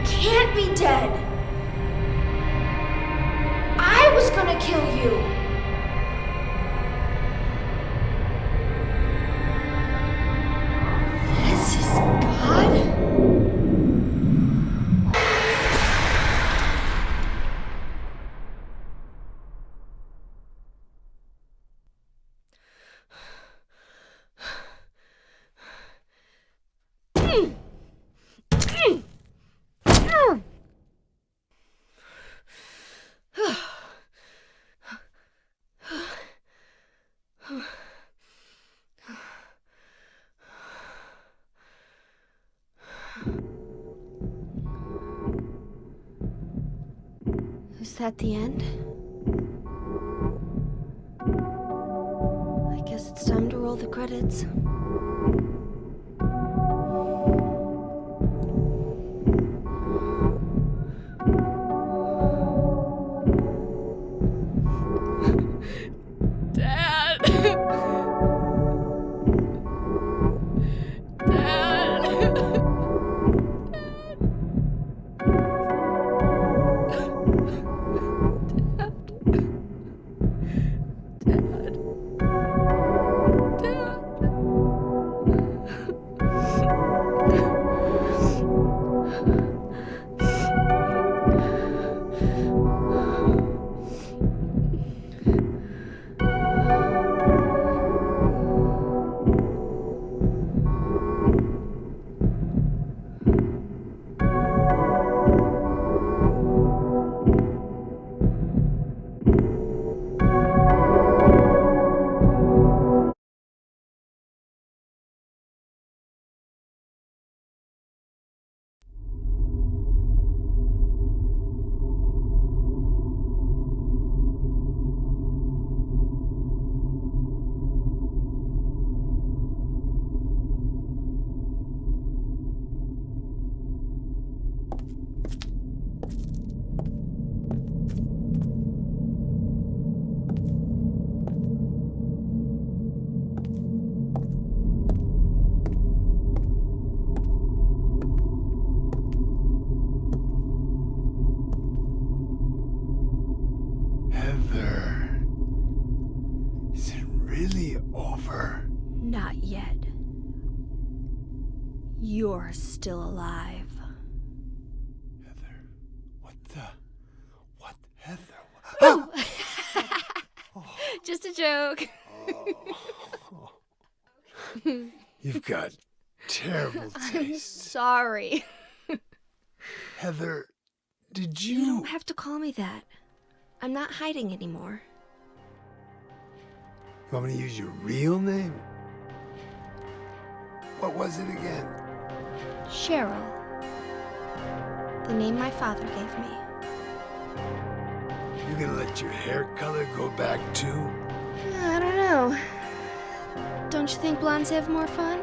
Can't be dead. I was gonna kill you. This is God? Is that the end? I guess it's time to roll the credits. still alive. Heather, what, Heather? Oh! Just a joke. You've got terrible I'm taste. sorry. Heather, did You don't have to call me that. I'm not hiding anymore. You want me to use your real name? What was it again? Cheryl. The name my father gave me. You gonna let your hair color go back too? I don't know. Don't you think blondes have more fun?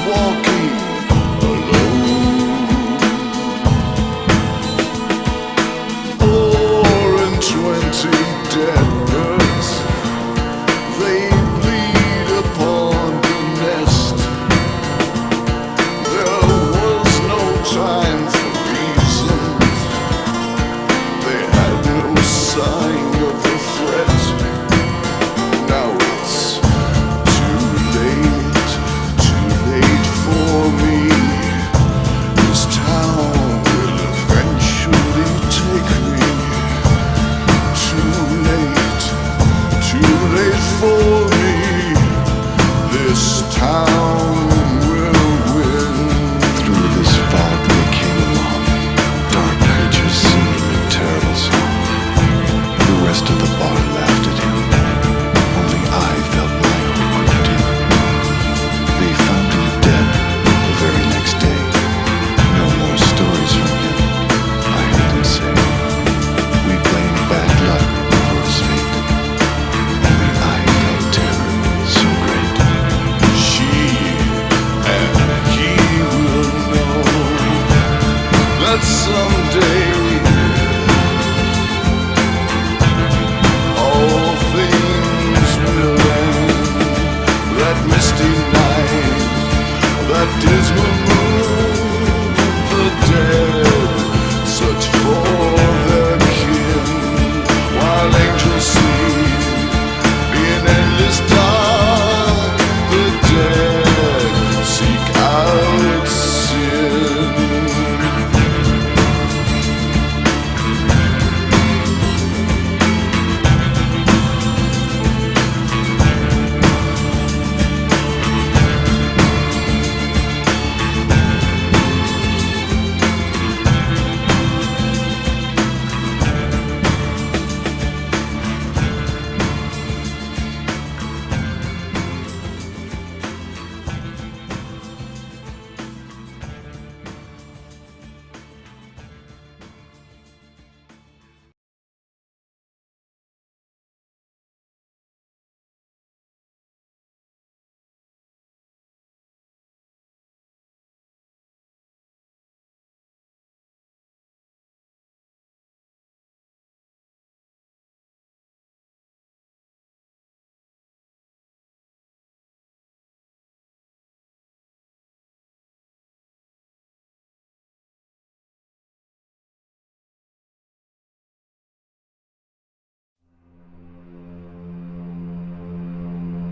Walking